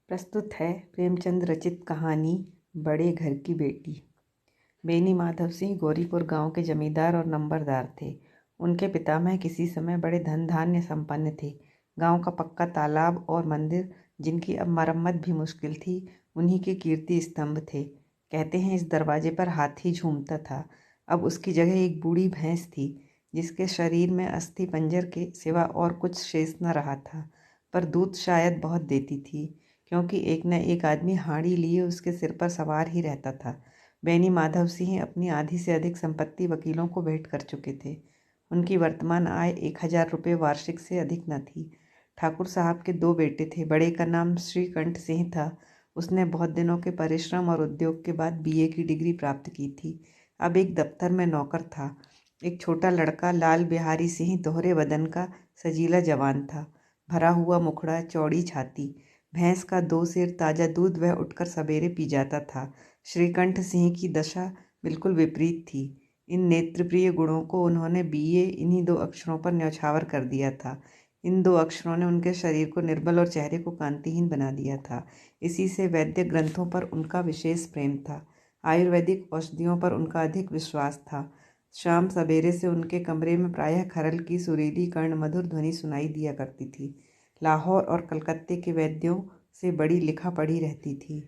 प्रस्तुत है प्रेमचंद रचित कहानी बड़े घर की बेटी। बेनी माधव सिंह गौरीपुर गांव के जमींदार और नंबरदार थे। उनके पितामह किसी समय बड़े धन धान्य संपन्न थे। गांव का पक्का तालाब और मंदिर, जिनकी अब मरम्मत भी मुश्किल थी, उन्हीं के कीर्ति स्तंभ थे। कहते हैं इस दरवाजे पर हाथी झूमता था। अब उसकी जगह एक बूढ़ी भैंस थी, जिसके शरीर में अस्थि पंजर के सिवा और कुछ शेष न रहा था, पर दूध शायद बहुत देती थी, क्योंकि एक न एक आदमी हाड़ी लिए उसके सिर पर सवार ही रहता था। बेनी माधव सिंह अपनी आधी से अधिक संपत्ति वकीलों को भेंट कर चुके थे। उनकी वर्तमान आय 1000 रुपये वार्षिक से अधिक न थी। ठाकुर साहब के 2 बेटे थे। बड़े का नाम श्रीकंठ सिंह था। उसने बहुत दिनों के परिश्रम और उद्योग के बाद BA की डिग्री प्राप्त की थी। अब एक दफ्तर में नौकर था। एक छोटा लड़का लाल बिहारी सिंह दोहरे बदन का सजीला जवान था। भरा हुआ मुखड़ा, चौड़ी छाती, भैंस का 2 सेर ताज़ा दूध वह उठकर सवेरे पी जाता था। श्रीकंठ सिंह की दशा बिल्कुल विपरीत थी। इन नेत्रप्रिय गुणों को उन्होंने BA इन्हीं 2 अक्षरों पर न्यौछावर कर दिया था। इन 2 अक्षरों ने उनके शरीर को निर्बल और चेहरे को कांतिहीन बना दिया था। इसी से वैद्य ग्रंथों पर उनका विशेष प्रेम था। आयुर्वेदिक औषधियों पर उनका अधिक विश्वास था। शाम सवेरे से उनके कमरे में प्रायः खरल की सुरीली कर्ण मधुर ध्वनि सुनाई दिया करती थी। लाहौर और कलकत्ते के वैद्यों से बड़ी लिखा पढ़ी रहती थी।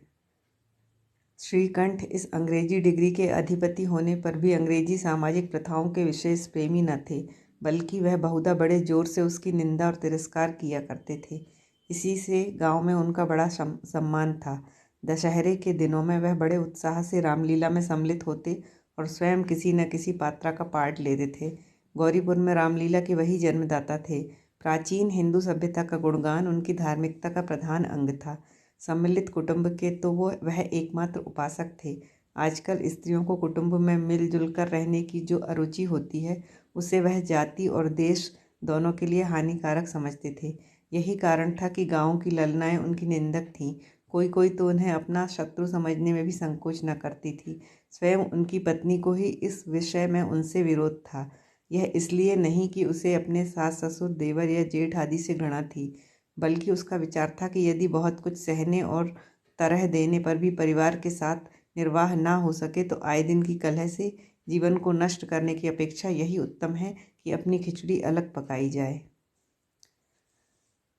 श्रीकंठ इस अंग्रेजी डिग्री के अधिपति होने पर भी अंग्रेजी सामाजिक प्रथाओं के विशेष प्रेमी न थे, बल्कि वह बहुधा बड़े जोर से उसकी निंदा और तिरस्कार किया करते थे। इसी से गांव में उनका बड़ा सम्मान था। दशहरे के दिनों में वह बड़े उत्साह से रामलीला में सम्मिलित होते और स्वयं किसी न किसी पात्रा का पार्ट लेते थे। गौरीपुर में रामलीला के वही जन्मदाता थे। प्राचीन हिंदू सभ्यता का गुणगान उनकी धार्मिकता का प्रधान अंग था। सम्मिलित कुटुंब के तो वह एकमात्र उपासक थे। आजकल स्त्रियों को कुटुंब में मिलजुल कर रहने की जो अरुचि होती है, उसे वह जाति और देश दोनों के लिए हानिकारक समझते थे। यही कारण था कि गाँव की ललनाएं उनकी निंदक थीं। कोई कोई तो उन्हें अपना शत्रु समझने में भी संकोच न करती थी। स्वयं उनकी पत्नी को ही इस विषय में उनसे विरोध था। यह इसलिए नहीं कि उसे अपने सास ससुर, देवर या जेठ आदि से घृणा थी, बल्कि उसका विचार था कि यदि बहुत कुछ सहने और तरह देने पर भी परिवार के साथ निर्वाह ना हो सके तो आए दिन की कलह से जीवन को नष्ट करने की अपेक्षा यही उत्तम है कि अपनी खिचड़ी अलग पकाई जाए।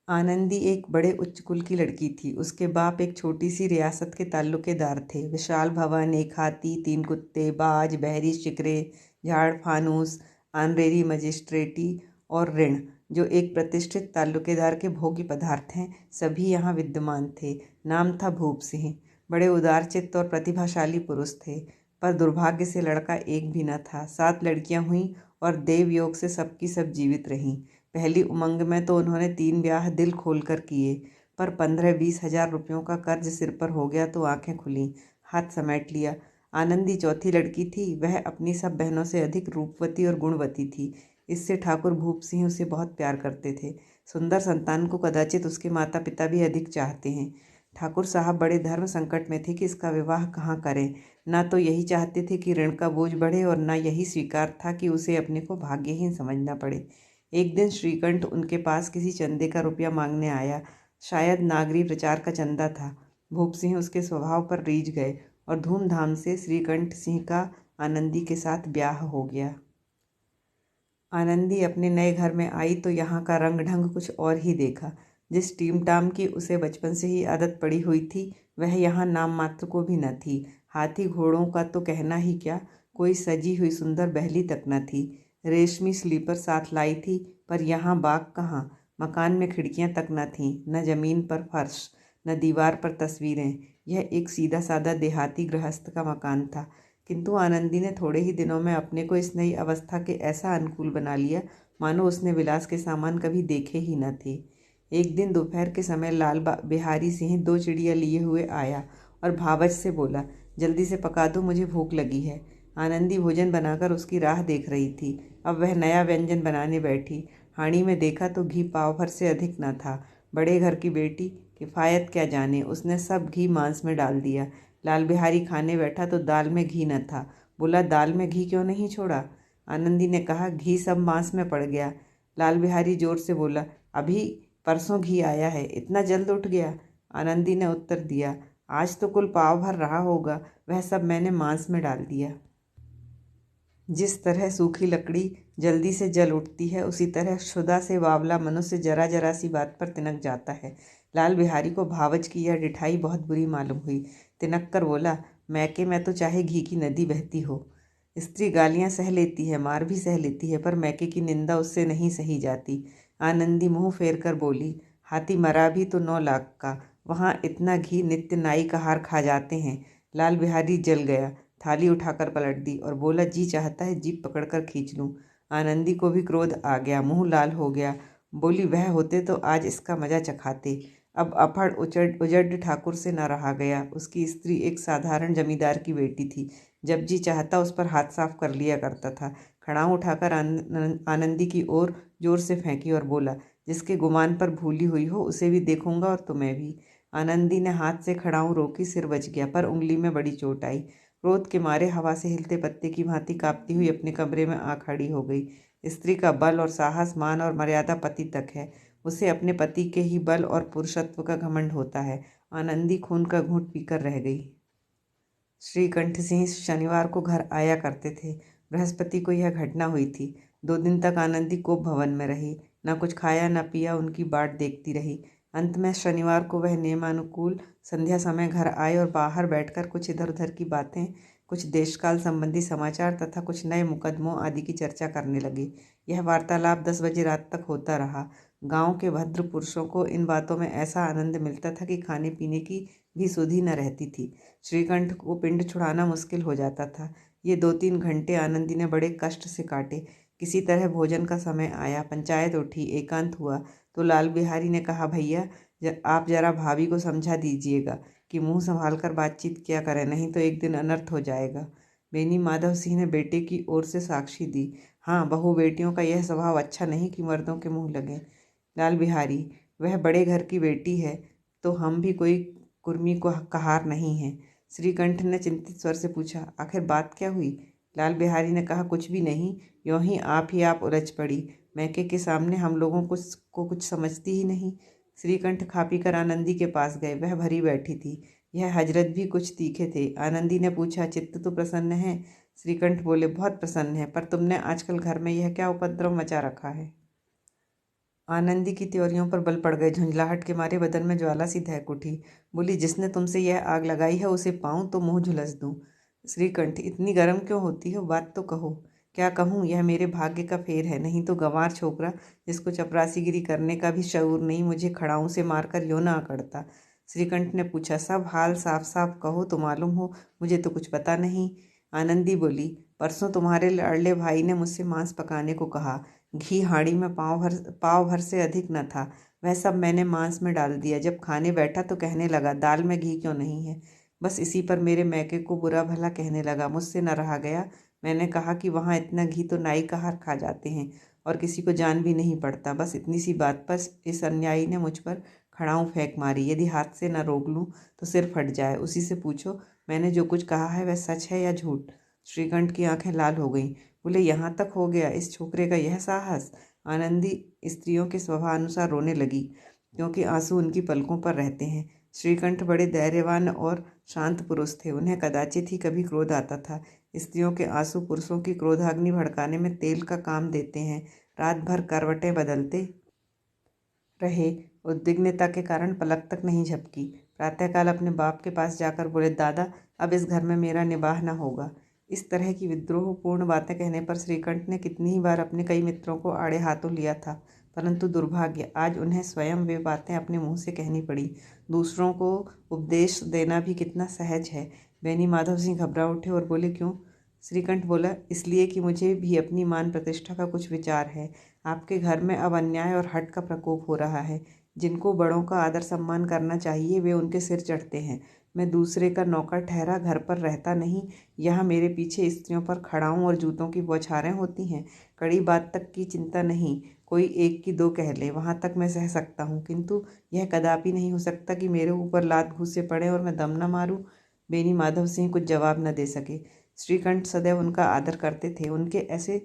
आनंदी एक बड़े उच्च कुल की लड़की थी। उसके बाप एक छोटी सी रियासत के ताल्लुकेदार थे। विशाल भवन, एक हाथी, 3 कुत्ते, बाज, बहरी शिकरे, झाड़ फानूस, ऑनरेरी मजिस्ट्रेटी और ऋण, जो एक प्रतिष्ठित ताल्लुकेदार के भोग्य पदार्थ हैं, सभी यहाँ विद्यमान थे। नाम था भूप सिंह। बड़े उदारचित्त और प्रतिभाशाली पुरुष थे, पर दुर्भाग्य से लड़का एक भी न था। 7 लड़कियाँ हुईं और देवयोग से सबकी सब जीवित रहीं। पहली उमंग में तो उन्होंने 3 ब्याह दिल खोल कर किए, पर 15-20 हजार रुपयों का कर्ज सिर पर हो गया तो आंखें खुलीं, हाथ समेट लिया। आनंदी चौथी लड़की थी। वह अपनी सब बहनों से अधिक रूपवती और गुणवती थी। इससे ठाकुर भूप सिंह उसे बहुत प्यार करते थे। सुंदर संतान को कदाचित उसके माता पिता भी अधिक चाहते हैं। ठाकुर साहब बड़े धर्म संकट में थे कि इसका विवाह कहाँ करें। ना तो यही चाहते थे कि ऋण का बोझ बढ़े और न यही स्वीकार था कि उसे अपने को भाग्यहीन समझना पड़े। एक दिन श्रीकंठ उनके पास किसी चंदे का रुपया मांगने आया। शायद नागरी प्रचार का चंदा था। भूप सिंह उसके स्वभाव पर रीझ गए और धूमधाम से श्रीकंठ सिंह का आनंदी के साथ ब्याह हो गया। आनंदी अपने नए घर में आई तो यहाँ का रंग ढंग कुछ और ही देखा। जिस टीम टाम की उसे बचपन से ही आदत पड़ी हुई थी, वह यहाँ नाम मात्र को भी न थी। हाथी घोड़ों का तो कहना ही क्या, कोई सजी हुई सुंदर बहली तक न थी। रेशमी स्लीपर साथ लाई थी, पर यहाँ बाग कहाँ। मकान में खिड़कियाँ तक न थीं, न जमीन पर फर्श, न दीवार पर तस्वीरें। यह एक सीधा सादा देहाती गृहस्थ का मकान था, किंतु आनंदी ने थोड़े ही दिनों में अपने को इस नई अवस्था के ऐसा अनुकूल बना लिया मानो उसने विलास के सामान कभी देखे ही न थे। एक दिन दोपहर के समय लाल बिहारी सिंह 2 चिड़िया लिए हुए आया और भावच से बोला, जल्दी से पका दो, मुझे भूख लगी है। आनंदी भोजन बनाकर उसकी राह देख रही थी। अब वह नया व्यंजन बनाने बैठी। हांडी में देखा तो घी पाव भर से अधिक न था। बड़े घर की बेटी किफ़ायत क्या जाने, उसने सब घी मांस में डाल दिया। लाल बिहारी खाने बैठा तो दाल में घी न था। बोला, दाल में घी क्यों नहीं छोड़ा? आनंदी ने कहा, घी सब मांस में पड़ गया। लाल बिहारी जोर से बोला, अभी परसों घी आया है, इतना जल्द उठ गया? आनंदी ने उत्तर दिया, आज तो कुल पाव भर रहा होगा, वह सब मैंने मांस में डाल दिया। जिस तरह सूखी लकड़ी जल्दी से जल उठती है, उसी तरह क्षुधा से बावला मनुष्य जरा जरा सी बात पर तिनक जाता है। लाल बिहारी को भावच की यह डिठाई बहुत बुरी मालूम हुई। तिनक कर बोला, मैके में तो चाहे घी की नदी बहती हो। स्त्री गालियां सह लेती है, मार भी सह लेती है, पर मैके की निंदा उससे नहीं सही जाती। आनंदी मुंह फेर कर बोली, हाथी मरा भी तो 9 लाख का, वहाँ इतना घी नित्य नाई का हार खा जाते हैं। लाल बिहारी जल गया, थाली उठाकर पलट दी और बोला, जी चाहता है जीप पकड़कर खींच लूं। आनंदी को भी क्रोध आ गया, मुंह लाल हो गया। बोली, वह होते तो आज इसका मजा चखाते। अब अफड़ उजड़ ठाकुर से न रहा गया। उसकी स्त्री एक साधारण जमींदार की बेटी थी। जब जी चाहता उस पर हाथ साफ कर लिया करता था। खड़ाऊ उठाकर आनंदी की ओर जोर से फेंकी और बोला, जिसके गुमान पर भूली हुई हो उसे भी देखूंगा और तुम्हें भी। आनंदी ने हाथ से खड़ाऊ रोकी, सिर बच गया, पर उंगली में बड़ी चोट आई। क्रोध के मारे हवा से हिलते पत्ते की भांति कांपती हुई अपने कमरे में आ खड़ी हो गई। स्त्री का बल और साहस, मान और मर्यादा पति तक है। उसे अपने पति के ही बल और पुरुषत्व का घमंड होता है। आनंदी खून का घूंट पीकर रह गई। श्रीकंठ सिंह शनिवार को घर आया करते थे। बृहस्पति को यह घटना हुई थी। 2 दिन तक आनंदी कोप भवन में रही, न कुछ खाया न पिया, उनकी बाट देखती रही। अंत में शनिवार को वह नियमानुकूल संध्या समय घर आए और बाहर बैठकर कुछ इधर उधर की बातें, कुछ देशकाल संबंधी समाचार तथा कुछ नए मुकदमों आदि की चर्चा करने लगे। यह वार्तालाप 10 बजे रात तक होता रहा। गांव के भद्र पुरुषों को इन बातों में ऐसा आनंद मिलता था कि खाने पीने की भी सुधि न रहती थी। श्रीकंठ को पिंड छुड़ाना मुश्किल हो जाता था। ये 2-3 घंटे आनंदी ने बड़े कष्ट से काटे। किसी तरह भोजन का समय आया, पंचायत उठी, एकांत हुआ तो लाल बिहारी ने कहा, भैया आप जरा भाभी को समझा दीजिएगा कि मुंह संभाल कर बातचीत किया करें, नहीं तो एक दिन अनर्थ हो जाएगा। बेनी माधव सिंह ने बेटे की ओर से साक्षी दी, हाँ, बहू बेटियों का यह स्वभाव अच्छा नहीं कि मर्दों के मुंह लगे। लाल बिहारी, वह बड़े घर की बेटी है तो हम भी कोई कुर्मी को कहार नहीं है। श्रीकंठ ने चिंतित स्वर से पूछा, आखिर बात क्या हुई? लाल बिहारी ने कहा, कुछ भी नहीं, यों ही आप उलझ पड़ी। मैके के सामने हम लोगों को कुछ समझती ही नहीं। श्रीकंठ खा पी कर आनंदी के पास गए। वह भरी बैठी थी। यह हजरत भी कुछ तीखे थे। आनंदी ने पूछा, चित्त तो प्रसन्न है? श्रीकंठ बोले, बहुत प्रसन्न है, पर तुमने आजकल घर में यह क्या उपद्रव मचा रखा है? आनंदी की त्योरियों पर बल पड़ गए। झुंझलाहट के मारे बदन में ज्वाला सी दहक उठी। बोली, जिसने तुमसे यह आग लगाई है उसे पाऊं तो मुंह झुलस दूं। श्रीकंठ, इतनी गर्म क्यों होती हो? बात तो कहो। क्या कहूँ? यह मेरे भाग्य का फेर है, नहीं तो गंवार छोकरा जिसको चपरासीगिरी करने का भी शऊर नहीं, मुझे खड़ाऊं से मारकर यों न अकड़ता। श्रीकंठ ने पूछा, सब हाल साफ साफ कहो तो मालूम हो, मुझे तो कुछ पता नहीं। आनंदी बोली, परसों तुम्हारे लाडले भाई ने मुझसे मांस पकाने को कहा। घी हांडी में पाव भर से अधिक न था। वह सब मैंने मांस में डाल दिया। जब खाने बैठा तो कहने लगा, दाल में घी क्यों नहीं है? बस इसी पर मेरे मैके को बुरा भला कहने लगा। मुझसे न रहा गया। मैंने कहा कि वहाँ इतना घी तो नाई का हार खा जाते हैं और किसी को जान भी नहीं पड़ता। बस इतनी सी बात पर इस अन्यायी ने मुझ पर खड़ाऊं फेंक मारी। यदि हाथ से न रोक लूँ तो सिर फट जाए। उसी से पूछो, मैंने जो कुछ कहा है वह सच है या झूठ? श्रीकंठ की आंखें लाल हो गईं। बोले, यहाँ तक हो गया, इस छोकरे का यह साहस? आनंदी स्त्रियों के स्वभावानुसार रोने लगी, क्योंकि आंसू उनकी पलकों पर रहते हैं। श्रीकंठ बड़े धैर्यवान और शांत पुरुष थे। उन्हें कदाचित ही कभी क्रोध आता था। स्त्रियों के आंसू पुरुषों की क्रोधाग्नि भड़काने में तेल का काम देते हैं। रात भर करवटें बदलते रहे। उद्विग्नता के कारण पलक तक नहीं झपकी। प्रातःकाल अपने बाप के पास जाकर बोले, दादा, अब इस घर में मेरा निबाह न होगा। इस तरह की विद्रोहपूर्ण बातें कहने पर श्रीकंठ ने कितनी ही बार अपने कई मित्रों को आड़े हाथों लिया था, परंतु दुर्भाग्य, आज उन्हें स्वयं वे बातें अपने मुंह से कहनी पड़ी। दूसरों को उपदेश देना भी कितना सहज है। बेनी माधव सिंह घबरा उठे और बोले, क्यों? श्रीकंठ बोला, इसलिए कि मुझे भी अपनी मान प्रतिष्ठा का कुछ विचार है। आपके घर में अब अन्याय और हठ का प्रकोप हो रहा है। जिनको बड़ों का आदर सम्मान करना चाहिए वे उनके सिर चढ़ते हैं। मैं दूसरे का नौकर ठहरा घर पर रहता नहीं। यहाँ मेरे पीछे स्त्रियों पर खड़ाऊं और जूतों की बौछारें होती हैं। कड़ी बात तक की चिंता नहीं, कोई एक की दो कह ले, वहाँ तक मैं सह सकता हूँ, किंतु यह कदापि नहीं हो सकता कि मेरे ऊपर लात घूंसे पड़े और मैं दम न मारूं। बेनी माधव सिंह कुछ जवाब न दे सके। श्रीकंठ सदैव उनका आदर करते थे। उनके ऐसे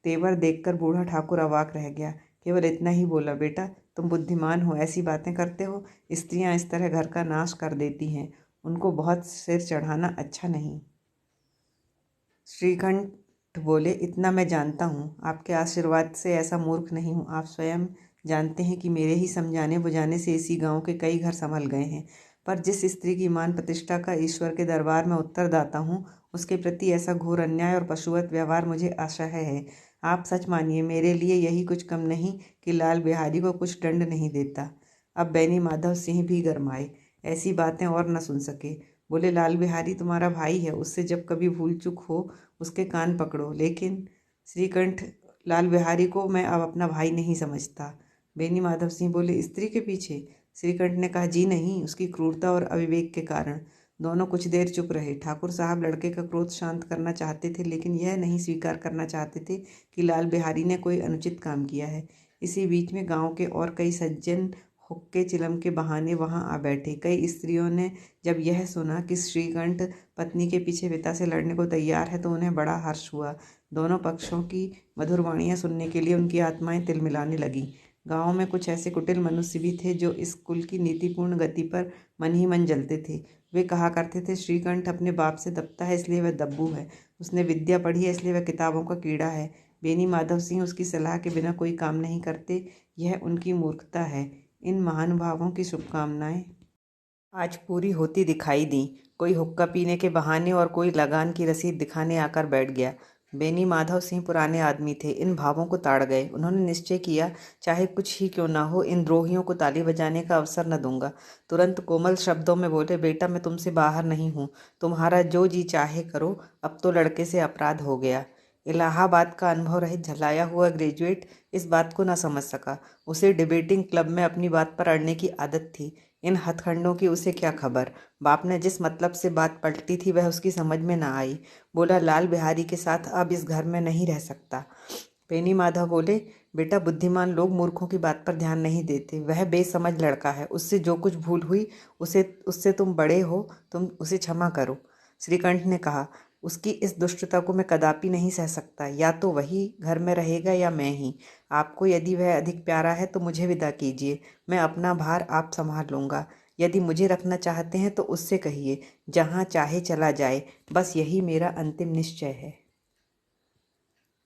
तेवर देखकर बूढ़ा ठाकुर अवाक रह गया। केवल इतना ही बोला, बेटा, तुम बुद्धिमान हो, ऐसी बातें करते हो। स्त्रियां इस तरह घर का नाश कर देती हैं, उनको बहुत सिर चढ़ाना अच्छा नहीं। श्रीकंठ बोले, इतना मैं जानता हूँ, आपके आशीर्वाद से ऐसा मूर्ख नहीं हूँ। आप स्वयं जानते हैं कि मेरे ही समझाने बुझाने से इसी गांव के कई घर संभल गए हैं। पर जिस स्त्री की मान प्रतिष्ठा का ईश्वर के दरबार में उत्तरदाता हूँ, उसके प्रति ऐसा घोर अन्याय और पशुवत व्यवहार मुझे असह्य है। आप सच मानिए, मेरे लिए यही कुछ कम नहीं कि लाल बिहारी को कुछ दंड नहीं देता। अब बैनी माधव सिंह भी गरमाए, ऐसी बातें और न सुन सके। बोले, लाल बिहारी तुम्हारा भाई है, उससे जब कभी भूल चूक हो उसके कान पकड़ो। लेकिन श्रीकंठ, लाल बिहारी को मैं अब अपना भाई नहीं समझता। बेनी माधव सिंह बोले, स्त्री के पीछे? श्रीकंठ ने कहा, जी नहीं, उसकी क्रूरता और अविवेक के कारण। दोनों कुछ देर चुप रहे। ठाकुर साहब लड़के का क्रोध शांत करना चाहते थे, लेकिन यह नहीं स्वीकार करना चाहते थे कि लाल बिहारी ने कोई अनुचित काम किया है। इसी बीच में गांव के और कई सज्जन हुक्के चिलम के बहाने वहां आ बैठे। कई स्त्रियों ने जब यह सुना कि श्रीकंठ पत्नी के पीछे पिता से लड़ने को तैयार है तो उन्हें बड़ा हर्ष हुआ। दोनों पक्षों की मधुर वाणियां सुनने के लिए उनकी आत्माएं तिलमिलाने लगीं। गांव में कुछ ऐसे कुटिल मनुष्य भी थे जो इस कुल की नीतिपूर्ण गति पर मन ही मन जलते थे। वे कहा करते थे, श्रीकंठ अपने बाप से दबता है इसलिए वह दब्बू है, उसने विद्या पढ़ी है इसलिए वह किताबों का कीड़ा है। बेनी माधव सिंह उसकी सलाह के बिना कोई काम नहीं करते, यह उनकी मूर्खता है। इन महानुभावों की शुभकामनाएं आज पूरी होती दिखाई दी। कोई हुक्का पीने के बहाने और कोई लगान की रसीद दिखाने आकर बैठ गया। बेनी माधव सिंह पुराने आदमी थे, इन भावों को ताड़ गए। उन्होंने निश्चय किया, चाहे कुछ ही क्यों ना हो, इन द्रोहियों को ताली बजाने का अवसर न दूंगा। तुरंत कोमल शब्दों में बोले, बेटा मैं तुमसे बाहर नहीं हूँ, तुम्हारा जो जी चाहे करो, अब तो लड़के से अपराध हो गया। इलाहाबाद का अनुभव रहित झलाया हुआ ग्रेजुएट इस बात को न समझ सका। उसे डिबेटिंग क्लब में अपनी बात पर अड़ने की आदत थी। इन हथखंडों की उसे क्या खबर। बाप ने जिस मतलब से बात पलटी थी वह उसकी समझ में ना आई। बोला, लाल बिहारी के साथ अब इस घर में नहीं रह सकता। बेनी माधव बोले, बेटा बुद्धिमान लोग मूर्खों की बात पर ध्यान नहीं देते। वह बेसमझ लड़का है, उससे जो कुछ भूल हुई उसे उससे तुम बड़े हो, तुम उसे क्षमा करो। श्रीकंठ ने कहा, उसकी इस दुष्टता को मैं कदापि नहीं सह सकता। या तो वही घर में रहेगा या मैं ही। आपको यदि वह अधिक प्यारा है तो मुझे विदा कीजिए, मैं अपना भार आप संभाल लूँगा। यदि मुझे रखना चाहते हैं तो उससे कहिए, जहाँ चाहे चला जाए, बस यही मेरा अंतिम निश्चय है।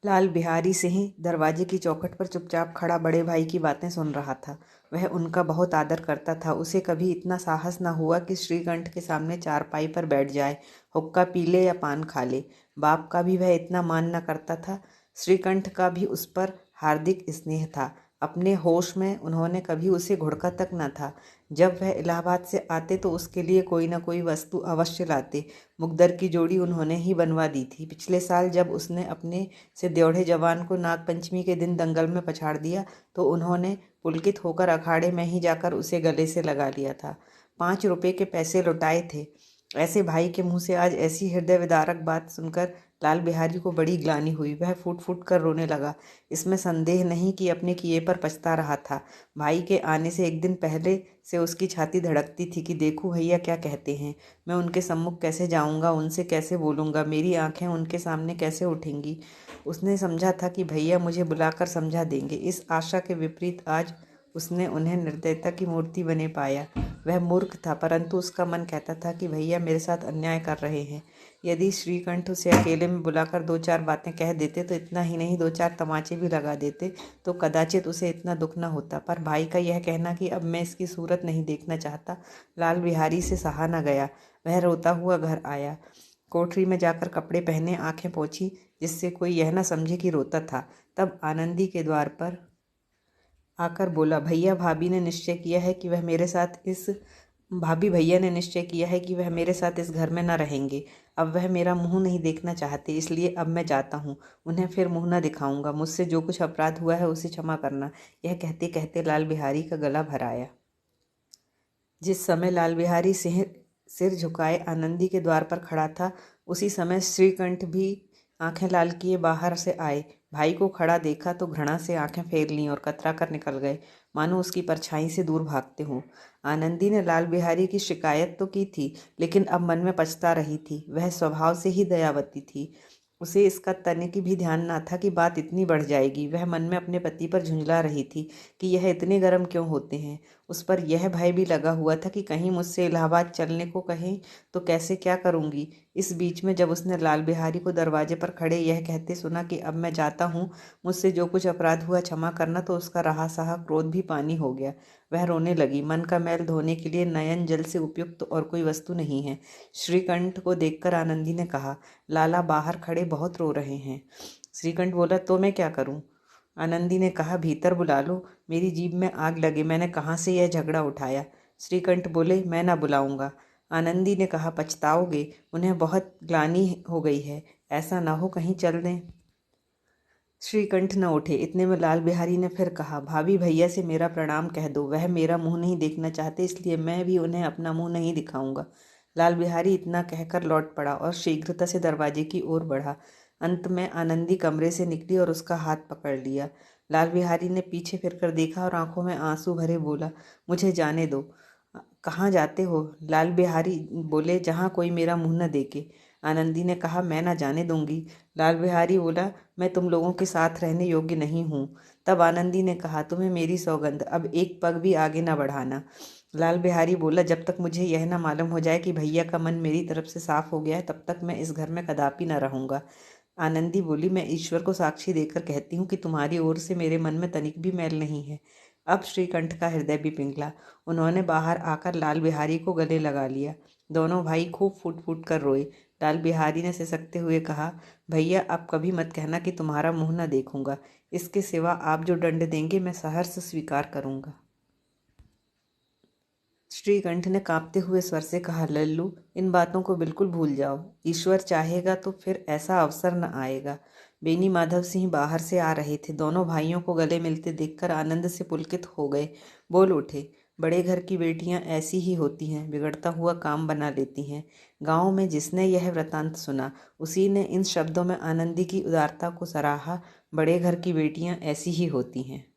लाल बिहारी सिंह दरवाजे की चौखट पर चुपचाप खड़ा बड़े भाई की बातें सुन रहा था। वह उनका बहुत आदर करता था। उसे कभी इतना साहस न हुआ कि श्रीकंठ के सामने चारपाई पर बैठ जाए, हुक्का पी ले या पान खा ले। बाप का भी वह इतना मान न करता था। श्रीकंठ का भी उस पर हार्दिक स्नेह था। अपने होश में उन्होंने कभी उसे घुड़का तक न था। जब वह इलाहाबाद से आते तो उसके लिए कोई न कोई वस्तु अवश्य लाते। मुकद्दर की जोड़ी उन्होंने ही बनवा दी थी। पिछले साल जब उसने अपने से द्योढ़े जवान को नागपंचमी के दिन दंगल में पछाड़ दिया तो उन्होंने पुलकित होकर अखाड़े में ही जाकर उसे गले से लगा लिया था। 5 रुपये के पैसे लौटाए थे। ऐसे भाई के मुंह से आज ऐसी हृदय विदारक बात सुनकर लाल बिहारी को बड़ी ग्लानि हुई। वह फूट फूट कर रोने लगा। इसमें संदेह नहीं कि अपने किए पर पछता रहा था। भाई के आने से एक दिन पहले से उसकी छाती धड़कती थी कि देखूं भैया क्या कहते हैं, मैं उनके सम्मुख कैसे जाऊंगा, उनसे कैसे बोलूंगा, मेरी आंखें उनके सामने कैसे उठेंगी। उसने समझा था कि भैया मुझे बुलाकर समझा देंगे। इस आशा के विपरीत आज उसने उन्हें निर्दयता की मूर्ति बने पाया। वह मूर्ख था, परंतु उसका मन कहता था कि भैया मेरे साथ अन्याय कर रहे हैं। यदि श्रीकंठ उसे अकेले में बुलाकर 2-4 बातें कह देते तो इतना ही नहीं 2-4 तमाचे भी लगा देते तो कदाचित उसे इतना दुख न होता। पर भाई का यह कहना कि अब मैं इसकी सूरत नहीं देखना चाहता, लाल बिहारी से सहा न गया। वह रोता हुआ घर आया। कोठरी में जाकर कपड़े पहने, आंखें पोंछी, जिससे कोई यह न समझे कि रोता था। तब आनंदी के द्वार पर आकर बोला, भैया भाभी ने निश्चय किया है कि वह मेरे साथ इस भाभी भैया ने निश्चय किया है कि वह मेरे साथ इस घर में न रहेंगे। अब वह मेरा मुंह नहीं देखना चाहते, इसलिए अब मैं जाता हूँ। उन्हें फिर मुंह न दिखाऊंगा। मुझसे जो कुछ अपराध हुआ है उसे क्षमा करना। यह कहते कहते लाल बिहारी का गला भर आया। जिस समय लाल बिहारी सिर झुकाए आनंदी के द्वार पर खड़ा था, उसी समय श्रीकंठ भी आंखें लाल किए बाहर से आए। भाई को खड़ा देखा तो घृणा से आंखें फेर लीं और कतरा कर निकल गए, मानो उसकी परछाई से दूर भागते हों। आनंदी ने लाल बिहारी की शिकायत तो की थी, लेकिन अब मन में पछता रही थी। वह स्वभाव से ही दयावती थी। उसे इसका तनिक भी ध्यान ना था कि बात इतनी बढ़ जाएगी। वह मन में अपने पति पर झुंझला रही थी कि यह इतने गर्म क्यों होते हैं। उस पर यह भय भी लगा हुआ था कि कहीं मुझसे इलाहाबाद चलने को कहें तो कैसे क्या करूंगी। इस बीच में जब उसने लाल बिहारी को दरवाजे पर खड़े यह कहते सुना कि अब मैं जाता हूँ, मुझसे जो कुछ अपराध हुआ क्षमा करना, तो उसका रहा सहा क्रोध भी पानी हो गया। वह रोने लगी। मन का मैल धोने के लिए नयन जल से उपयुक्त और कोई वस्तु नहीं है। श्रीकंठ को देखकर आनंदी ने कहा, लाला बाहर खड़े बहुत रो रहे हैं। श्रीकंठ बोला, तो मैं क्या करूं? आनंदी ने कहा, भीतर बुला लो। मेरी जीभ में आग लगे, मैंने कहाँ से यह झगड़ा उठाया। श्रीकंठ बोले, मैं ना बुलाऊंगा। आनंदी ने कहा, पछताओगे, उन्हें बहुत ग्लानि हो गई है, ऐसा ना हो कहीं चल दें। श्रीकंठ न उठे। इतने में लाल बिहारी ने फिर कहा, भाभी भैया से मेरा प्रणाम कह दो, वह मेरा मुंह नहीं देखना चाहते, इसलिए मैं भी उन्हें अपना मुंह नहीं दिखाऊंगा। लाल बिहारी इतना कहकर लौट पड़ा और शीघ्रता से दरवाजे की ओर बढ़ा। अंत में आनंदी कमरे से निकली और उसका हाथ पकड़ लिया। लाल बिहारी ने पीछे फिरकर देखा और आंखों में आंसू भरे बोला, मुझे जाने दो। कहाँ जाते हो? लाल बिहारी बोले, जहाँ कोई मेरा मुंह न देखे। आनंदी ने कहा, मैं ना जाने दूंगी। लाल बिहारी बोला, मैं तुम लोगों के साथ रहने योग्य नहीं हूँ। तब आनंदी ने कहा, तुम्हें मेरी सौगंध, अब एक पग भी आगे न बढ़ाना। लाल बिहारी बोला, जब तक मुझे यह ना मालूम हो जाए कि भैया का मन मेरी तरफ से साफ हो गया है, तब तक मैं इस घर में कदापि न रहूंगा। आनंदी बोली, मैं ईश्वर को साक्षी देकर कहती हूँ कि तुम्हारी ओर से मेरे मन में तनिक भी मैल नहीं है। अब श्रीकंठ का हृदय भी पिघला। उन्होंने बाहर आकर लाल बिहारी को गले लगा लिया। दोनों भाई खूब फूट फूट कर रोए। लाल बिहारी ने सिसकते हुए कहा, भैया अब कभी मत कहना कि तुम्हारा मुंह न देखूंगा। इसके सिवा आप जो दंड देंगे मैं सहर्ष स्वीकार करूंगा। श्रीकंठ ने कांपते हुए स्वर से कहा, लल्लू, इन बातों को बिल्कुल भूल जाओ। ईश्वर चाहेगा तो फिर ऐसा अवसर न आएगा। बेनी माधव सिंह बाहर से आ रहे थे। दोनों भाइयों को गले मिलते देखकर आनंद से पुलकित हो गए। बोल उठे, बड़े घर की बेटियां ऐसी ही होती हैं, बिगड़ता हुआ काम बना लेती हैं। गांव में जिसने यह वृतांत सुना, उसी ने इन शब्दों में आनंदी की उदारता को सराहा। बड़े घर की बेटियां ऐसी ही होती हैं।